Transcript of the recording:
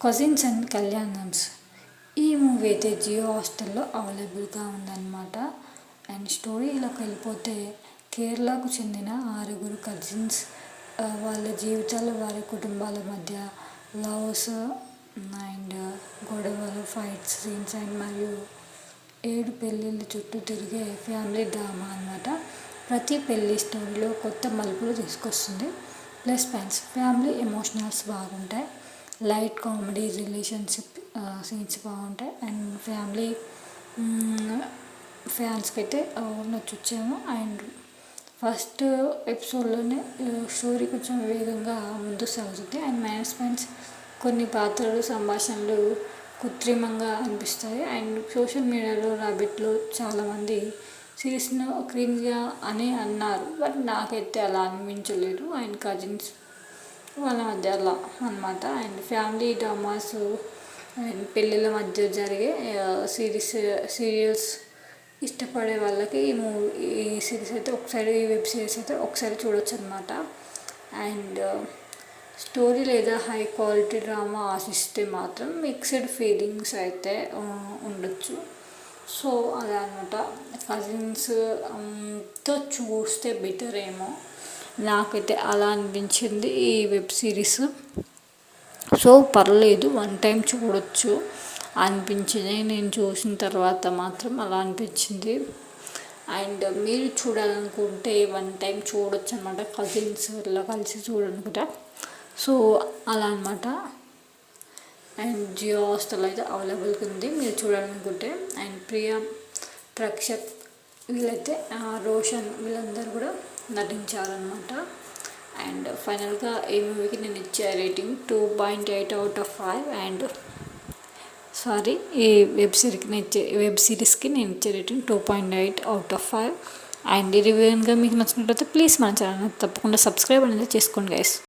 Cousins and కళ్యాణమ్స్. ఈ movie అయితే జియో హాట్‌స్టార్‌లో అవైలబుల్గా ఉందన్నమాట. అండ్ స్టోరీలోకి వెళ్ళిపోతే కేరళకు చెందిన 6 కజిన్స్ వాళ్ళ జీవితాలు, వారి కుటుంబాల మధ్య లవ్స్ అండ్ గొడవలు, ఫైట్స్ సీన్స్ అండ్ మరియు 7 పెళ్ళిళ్ళ చుట్టూ తిరిగే ఫ్యామిలీ డ్రామా అన్నమాట. ప్రతి పెళ్ళి స్టోరీలో కొత్త మలుపులు తీసుకొస్తుంది. ప్లస్ పాయింట్స్: ఫ్యామిలీ ఎమోషనల్స్ బాగుంటాయి, లైట్ కామెడీ, రిలేషన్షిప్ సీన్స్ బాగుంటాయి అండ్ ఫ్యామిలీ ఫ్యాన్స్కి అయితే నచ్చొచ్చేమో. అండ్ ఫస్ట్ ఎపిసోడ్లోనే స్టోరీ కొంచెం వేగంగా ముందుకు సాగుతుంది. అండ్ మైనస్ పాయింట్స్: కొన్ని పాత్రలు, సంభాషణలు కృత్రిమంగా అనిపిస్తాయి. అండ్ సోషల్ మీడియాలో రాబిట్లో చాలామంది సిరీస్ను క్రింజ్గా అని అన్నారు, బట్ నాకైతే అలా అనిపించలేదు. అండ్ కజిన్స్ వాళ్ళ మధ్య అలా అన్నమాట. అండ్ ఫ్యామిలీ డ్రామాస్ అండ్ పెళ్ళిళ్ళ మధ్య జరిగే సీరియల్స్ ఇష్టపడే వాళ్ళకి ఈ సిరీస్ అయితే ఒకసారి, ఈ వెబ్ సిరీస్ అయితే ఒకసారి చూడొచ్చు అనమాట. అండ్ స్టోరీ లేదా హై క్వాలిటీ డ్రామా ఆశిస్తే మాత్రం మిక్స్డ్ ఫీలింగ్స్ అయితే ఉండొచ్చు. సో అలా అనమాట. కజిన్స్తో చూస్తే బెటర్ ఏమో, నాకైతే అలా అనిపించింది ఈ వెబ్ సిరీస్. సో పర్లేదు, వన్ టైం చూడొచ్చు అనిపించింది. నేను చూసిన తర్వాత మాత్రం అలా అనిపించింది. అండ్ మీరు చూడాలనుకుంటే వన్ టైం చూడొచ్చు అనమాట, కజిన్స్ ఇలా కలిసి చూడనుకుంటా. సో అలా అనమాట. అండ్ జియో హాట్‌స్టార్‌లో అయితే అవైలబుల్గా ఉంది మీరు చూడాలనుకుంటే. అండ్ ప్రియా, ప్రక్షత్ వీళ్ళైతే రోషన్ వీళ్ళందరూ కూడా నటించారనమాట. అండ్ ఫైనల్గా ఈ మూవీకి నేను ఇచ్చే రేటింగ్ 2.8/5. అండ్ ఈ వెబ్ సిరీస్కి నేను ఇచ్చే రేటింగ్ 2.8/5. అండ్ ఈ రివ్యూ కనుక మీకు నచ్చినట్లయితే ప్లీజ్ మన ఛానల్ తప్పకుండా సబ్స్క్రైబ్ అనేది చేసుకోండి గైస్.